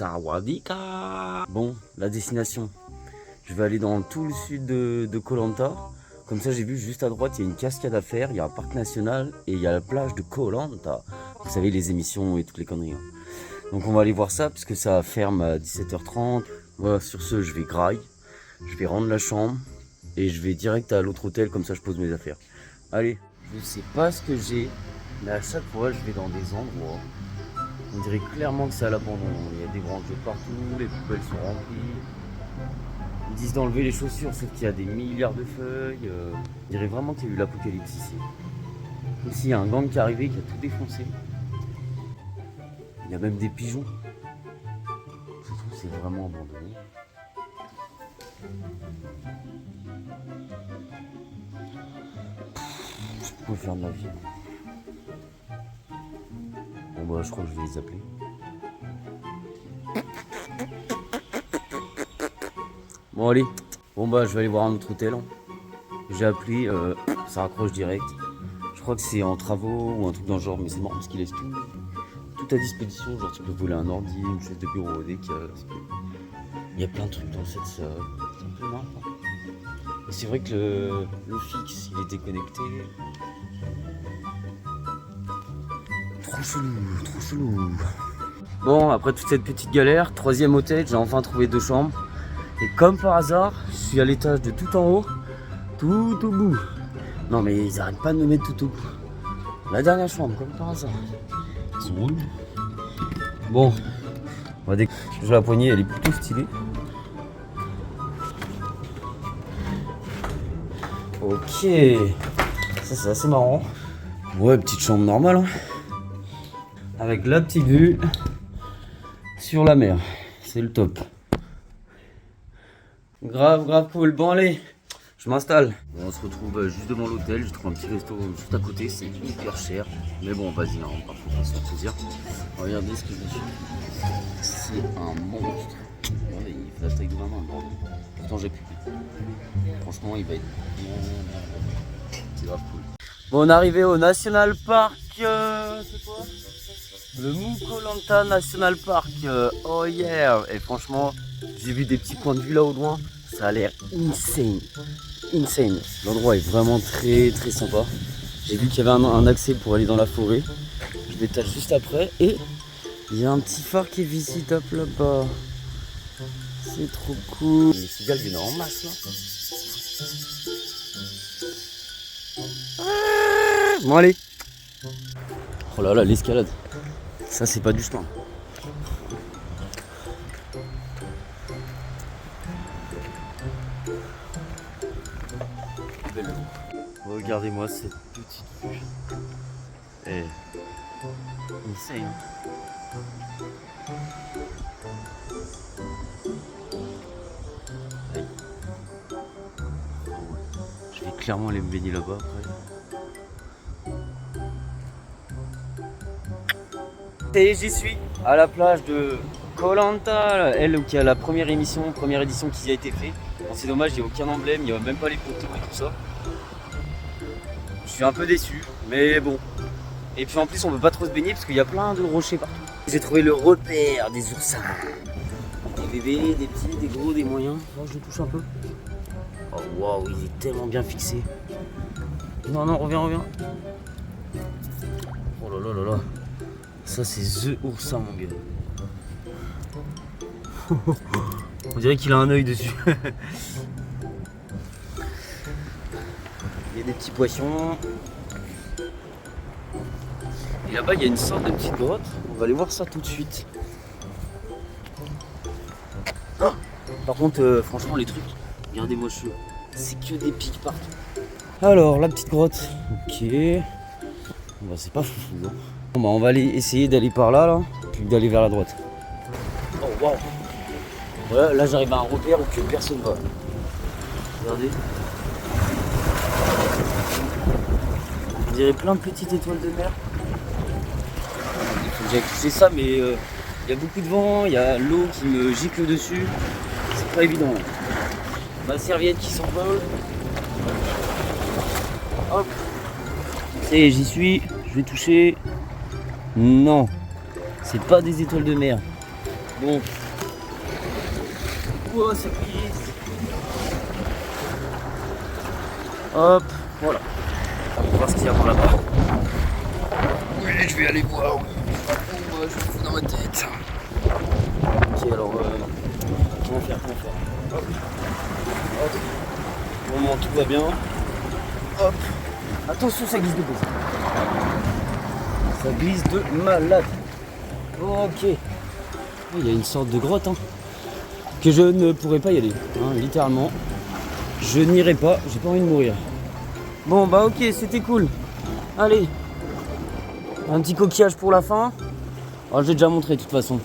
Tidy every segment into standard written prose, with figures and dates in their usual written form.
Sawadika. Bon, la destination. Je vais aller dans tout le sud de Koh Lanta. Comme ça, j'ai vu juste à droite, il y a une cascade à faire, il y a un parc national et il y a la plage de Koh Lanta. Vous savez, les émissions et toutes les conneries. Donc on va aller voir ça parce que ça ferme à 17h30. Voilà, sur ce, je vais graille. Je vais rendre la chambre et je vais direct à l'autre hôtel, comme ça je pose mes affaires. Allez, je sais pas ce que j'ai, mais à chaque fois, je vais dans des endroits. On dirait clairement que c'est à l'abandon. Il y a des branches de partout, les poubelles sont remplies. Ils disent d'enlever les chaussures, sauf qu'il y a des milliards de feuilles. On dirait vraiment qu'il y a eu l'apocalypse ici. Comme s'il y a un gang qui est arrivé, qui a tout défoncé. Il y a même des pigeons. Je trouve que c'est vraiment abandonné. Je peux faire de la vie. Bon bah je crois que je vais les appeler. Bon allez. Bon bah je vais aller voir un autre hôtel. J'ai appelé, ça raccroche direct. Je crois que c'est en travaux ou un truc dans le genre, mais c'est marrant parce qu'ils laissent tout à disposition. Genre tu peux voler un ordi, une chaise de bureau, des casques. Il y a plein de trucs dans cette salle. C'est un peu marrant. Et c'est vrai que le fixe, il est déconnecté. Trop chelou, trop chelou. Bon, après toute cette petite galère, 3e hôtel, j'ai enfin trouvé 2 chambres. Et comme par hasard, je suis à l'étage de tout en haut, tout au bout. Non mais ils arrêtent pas de me mettre tout au bout. La dernière chambre, comme par hasard. Ils sont où? Bon, on va découvrir la poignée, elle est plutôt stylée. Ok, ça c'est assez marrant. Ouais, petite chambre normale, hein. Avec la petite vue sur la mer, c'est le top. Grave cool. Bon allez, je m'installe. Bon, on se retrouve juste devant l'hôtel. J'ai trouvé un petit resto juste à côté, c'est hyper cher. Mais bon, vas-y, hein, on va pas se faire plaisir. Regardez ce que j'ai fait. C'est un monstre. Regardez, il fait la taille de ma main, bordel. Pourtant j'ai pu. Franchement, il va être bien. C'est grave cool. Bon, on est arrivé au National Park. C'est quoi? Le Koh Lanta National Park. Oh yeah. Et franchement, j'ai vu des petits points de vue là au loin. Ça a l'air insane. L'endroit est vraiment très sympa. J'ai vu qu'il y avait un accès pour aller dans la forêt. Je détache juste après. Et il y a un petit phare qui est visitable là-bas. C'est trop cool. Les cigales viennent en masse là. Bon allez. Oh là là, l'escalade. Ça c'est pas du chemin. Regardez-moi cette petite vue. Eh, insane. Aïe. Je vais clairement aller me baigner là-bas après. Et j'y suis à la plage de Koh Lanta, elle qui a la première édition qui y a été faite. Bon, c'est dommage, il n'y a aucun emblème, il n'y a même pas les poteaux et tout ça. Je suis un peu déçu, mais bon. Et puis en plus, on peut pas trop se baigner parce qu'il y a plein de rochers partout. J'ai trouvé le repère des oursins. Des bébés, des petits, des gros, des moyens. Oh, je le touche un peu. Oh waouh, il est tellement bien fixé. Non, reviens. Oh là là. Ça c'est The Oursin mon gars. On dirait qu'il a un œil dessus. Il y a des petits poissons. Et là-bas il y a une sorte de petite grotte. On va aller voir ça tout de suite. Oh, par contre franchement les trucs, regardez-moi je suis. C'est que des pics partout. Alors la petite grotte. Ok. Bah, c'est pas fou. Hein. Bon, bah, on va aller essayer d'aller par là, puis d'aller vers la droite. Oh waouh. Voilà, là j'arrive à un repère où que personne va. Regardez. On dirait plein de petites étoiles de mer. Il faut que j'aille toucher ça, mais il y a beaucoup de vent, il y a l'eau qui me gicle dessus. C'est pas évident. Ma serviette qui s'envole. Hop. Et j'y suis. Je vais toucher. Non, c'est pas des étoiles de mer. Bon. Oh, c'est glisse. Hop, voilà. On va voir ce qu'il y a par là-bas. Oui, je vais aller voir. Je me fous dans ma tête. Ok, alors, comment faire Hop. Hop. Pour le moment, tout va bien. Hop. Attention, ça glisse de peu. Ça glisse de malade. Ok. Il y a une sorte de grotte, hein, que je ne pourrais pas y aller, hein, littéralement. Je n'irai pas, j'ai pas envie de mourir. Bon bah ok, c'était cool. Allez, un petit coquillage pour la fin. Oh, j'ai déjà montré de toute façon.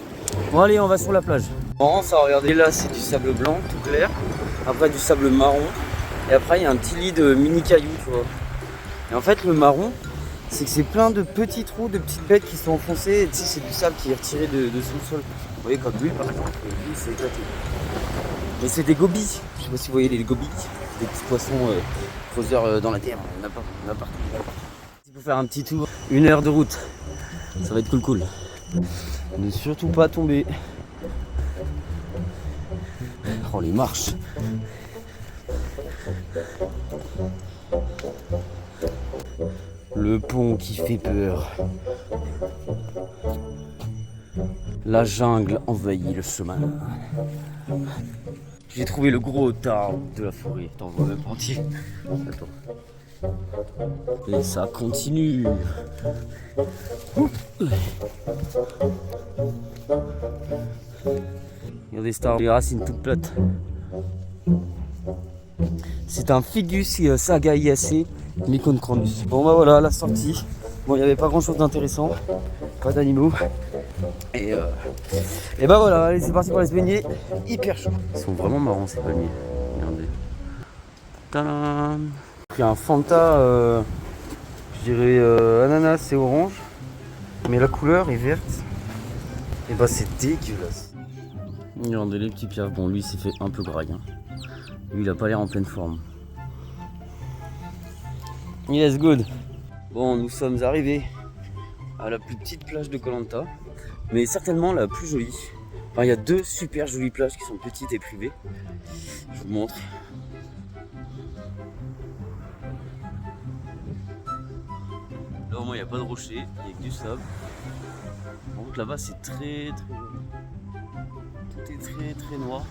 Bon allez, on va sur la plage. Bon, ça, regardez, là c'est du sable blanc, tout clair. Après du sable marron. Et après il y a un petit lit de mini cailloux, tu vois. Et en fait le marron, c'est que c'est plein de petits trous, de petites bêtes qui sont enfoncées. Et tu sais, c'est du sable qui est retiré de sous le sol. Vous voyez, comme lui par exemple, lui c'est éclaté. Mais c'est des gobies. Je sais pas si vous voyez les gobies. Des petits poissons creuseurs dans la terre. On a partout. Il faut faire un petit tour, 1 heure de route. Ça va être cool. Ne surtout pas tomber. Oh, les marches. Le pont qui fait peur. La jungle envahit le chemin. J'ai trouvé le gros arbre de la forêt. T'en vois même pas entier. Attends. Et ça continue. Regardez ça, les racines toutes plates. C'est un Ficus sagaiacea Lyconcronus. Bon bah voilà la sortie. Bon, il n'y avait pas grand chose d'intéressant, pas d'animaux. Et bah voilà, allez c'est parti pour aller se baigner. Hyper chaud. Ils sont vraiment marrants ces palmiers. Regardez. Tadam. J'ai pris un Fanta, je dirais ananas et orange. Mais la couleur est verte. Et bah c'est dégueulasse. Regardez les petits piafs. Bon lui il s'est fait un peu graille. Hein. Lui il a pas l'air en pleine forme. Yes, good. Bon, nous sommes arrivés à la plus petite plage de Koh Lanta, mais certainement la plus jolie. Enfin, il y a 2 super jolies plages qui sont petites et privées. Je vous montre. Là au moins il n'y a pas de rocher, il n'y a que du sable. Donc là-bas c'est très joli. Tout est très noir.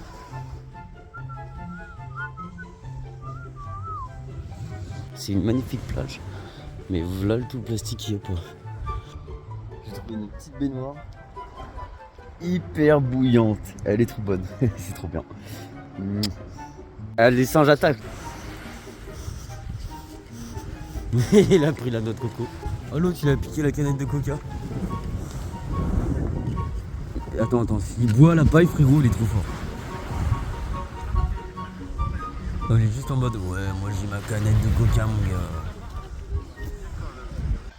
C'est une magnifique plage, mais voilà tout le plastique qu'il y a pas. J'ai trouvé une petite baignoire hyper bouillante. Elle est trop bonne, c'est trop bien. Les singes attaquent. Il a pris la noix de coco. Oh l'autre il a piqué la canette de coca. Attends, il boit la paille frérot, il est trop fort. Il est juste en mode ouais, moi j'ai ma canette de coca mon gars.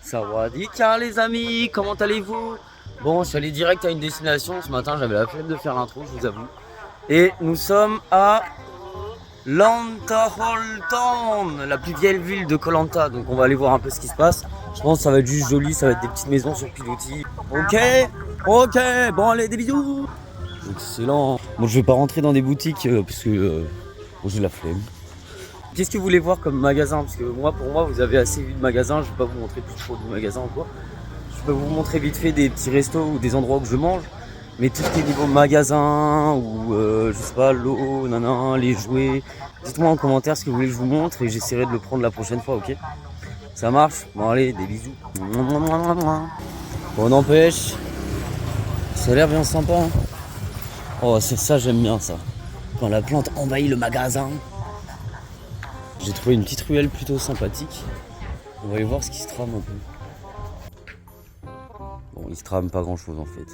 Sawadika les amis, comment allez-vous? Bon, je suis allé direct à une destination ce matin, j'avais la flemme de faire l'intro, je vous avoue. Et nous sommes à Lantaholton, la plus vieille ville de Koh Lanta. Donc on va aller voir un peu ce qui se passe. Je pense que ça va être juste joli, ça va être des petites maisons sur pilotis. Ok, bon allez, des bisous. Excellent. Bon, je vais pas rentrer dans des boutiques parce que j'ai la flemme. Qu'est-ce que vous voulez voir comme magasin? Parce que moi, pour moi, vous avez assez vu de magasins. Je vais pas vous montrer plus trop de magasins ou quoi. Je peux vous montrer vite fait des petits restos ou des endroits où je mange. Mais tout ce qui est niveau magasin ou je sais pas, l'eau, les jouets. Dites-moi en commentaire ce que vous voulez que je vous montre et j'essaierai de le prendre la prochaine fois, ok? Ça marche? Bon allez, des bisous. Bon, n'empêche, ça a l'air bien sympa. Hein. Oh, c'est ça, j'aime bien ça. Quand la plante envahit le magasin. J'ai trouvé une petite ruelle plutôt sympathique. On va aller voir ce qui se trame un peu. Bon, il se trame pas grand chose en fait.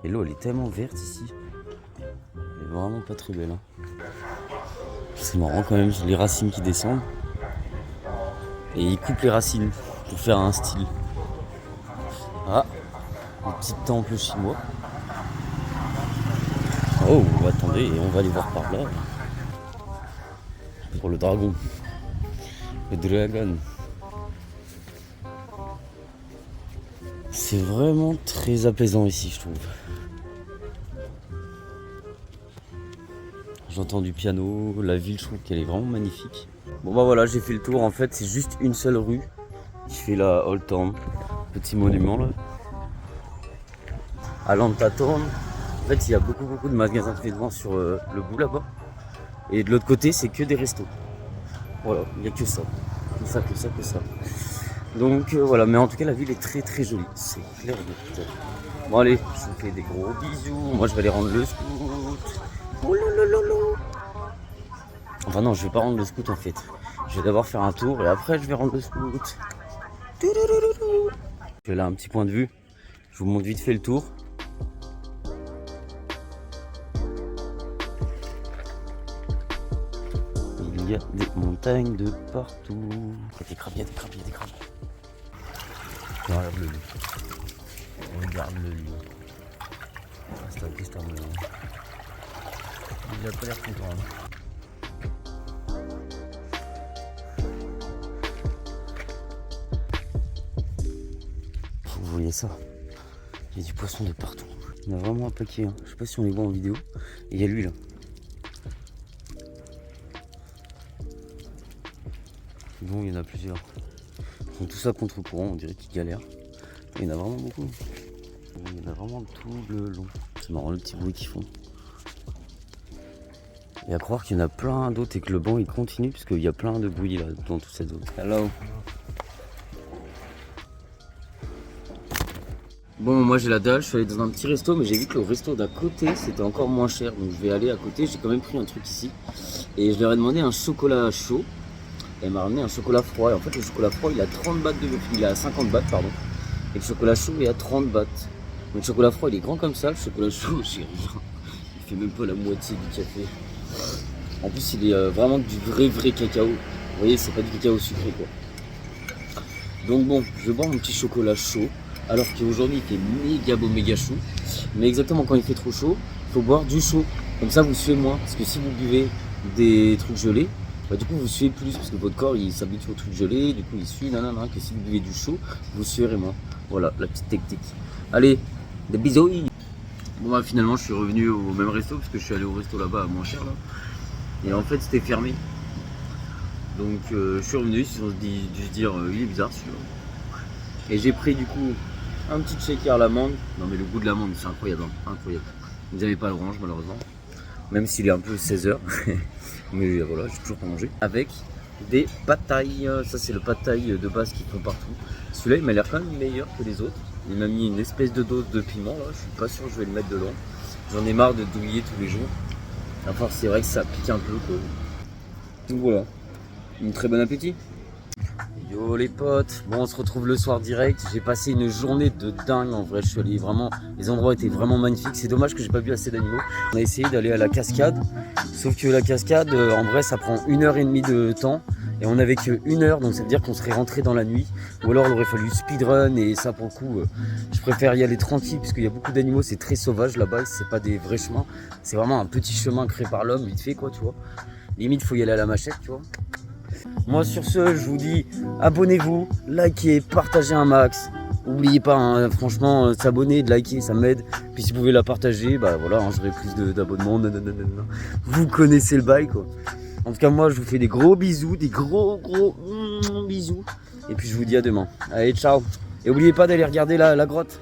Et l'eau elle est tellement verte ici. Elle est vraiment pas très belle. Hein. C'est marrant quand même, les racines qui descendent. Et ils coupent les racines pour faire un style. Ah, un petit temple chinois. Oh, attendez, on va aller voir par là. Pour le dragon. Le dragon. C'est vraiment très apaisant ici, je trouve. J'entends du piano, la ville je trouve qu'elle est vraiment magnifique. Bon bah voilà, j'ai fait le tour, en fait c'est juste une seule rue qui fait la Old Town, petit monument là. À Atlanta Town, en fait il y a beaucoup de magasins de vêtements sur le bout là-bas. Et de l'autre côté c'est que des restos. Voilà, il n'y a que ça. Que ça. Donc voilà, mais en tout cas la ville est très jolie, c'est clair et net. Bon allez, je vous fais des gros bisous, moi je vais aller rendre le scout. Oh lolololo. Enfin non, je vais pas rendre le scout en fait. Je vais d'abord faire un tour et après je vais rendre le scout. Je vais là un petit point de vue, je vous montre vite fait le tour. Il y a des montagnes de partout. Il y a des crabes, Regarde le lit. Regarde le lit. C'est un piston. Il a pas l'air content. Vous voyez ça? Il y a du poisson de partout. Il y en a vraiment un paquet. Hein. Je sais pas si on les voit en vidéo. Et il y a lui là. Bon, il y en a plusieurs. Ils font tout ça contre courant, on dirait qu'ils galèrent. Il y en a vraiment beaucoup. Il y en a vraiment tout le long. C'est marrant le petit bruit qu'ils font. Et à croire qu'il y en a plein d'autres et que le banc il continue parce qu'il y a plein de bruit là dans toute cette zone. Hello. Bon, moi j'ai la dalle, je suis allé dans un petit resto, mais j'ai vu que le resto d'à côté c'était encore moins cher. Donc je vais aller à côté, j'ai quand même pris un truc ici. Et je leur ai demandé un chocolat chaud. Et elle m'a ramené un chocolat froid. Et en fait, le chocolat froid il a 30 bahts il a 50 bahts, pardon. Et le chocolat chaud il a 30 bahts. Donc le chocolat froid il est grand comme ça, le chocolat chaud, j'ai rien. Il fait même pas la moitié du café. En plus, il est vraiment du vrai cacao. Vous voyez, c'est pas du cacao sucré quoi. Donc bon, je vais boire mon petit chocolat chaud. Alors qu'aujourd'hui il fait méga beau, méga chaud. Mais exactement quand il fait trop chaud, il faut boire du chaud. Comme ça vous suez moins. Parce que si vous buvez des trucs gelés, bah, du coup vous suez plus. Parce que votre corps il s'habitue aux trucs gelés. Du coup il sue, nanana. Que si vous buvez du chaud, vous suerez moins. Voilà la petite technique. Allez, des bisous. Bon bah finalement je suis revenu au même resto. Parce que je suis allé au resto là-bas à moins cher là. Et en fait c'était fermé. Donc je suis revenu, ils se sont dû se dire il est bizarre celui-là. Et j'ai pris du coup un petit shaker à l'amande. Non mais le goût de l'amande c'est incroyable, hein, incroyable. Vous n'avez pas l'orange malheureusement. Même s'il est un peu 16h. Mais voilà, j'ai toujours pas mangé. Avec des pad thai. Ça c'est le pad thai de base qu'ils font partout. Celui-là il m'a l'air quand même meilleur que les autres. Il m'a mis une espèce de dose de piment là. Je suis pas sûr que je vais le mettre dedans. J'en ai marre de douiller tous les jours. Enfin c'est vrai que ça pique un peu quoi. Donc voilà. Un très bon appétit. Yo les potes, bon on se retrouve le soir direct. J'ai passé une journée de dingue en vrai, je suis allé vraiment, les endroits étaient vraiment magnifiques. C'est dommage que j'ai pas vu assez d'animaux. On a essayé d'aller à la cascade, sauf que la cascade en vrai ça prend 1h30 de temps. Et on avait que 1 heure, donc ça veut dire qu'on serait rentré dans la nuit. Ou alors il aurait fallu speedrun et ça pour le coup, je préfère y aller tranquille parce qu'il y a beaucoup d'animaux, c'est très sauvage là-bas, c'est pas des vrais chemins. C'est vraiment un petit chemin créé par l'homme, vite fait quoi tu vois. Limite faut y aller à la machette tu vois. Moi sur ce, je vous dis abonnez-vous, likez, partagez un max. N'oubliez pas, hein, franchement, s'abonner, de liker, ça m'aide. Puis si vous pouvez la partager, bah voilà, hein, j'aurai plus d'abonnements. Vous connaissez le bail quoi. En tout cas, moi je vous fais des gros bisous, des gros bisous. Et puis je vous dis à demain. Allez, ciao. Et n'oubliez pas d'aller regarder la grotte.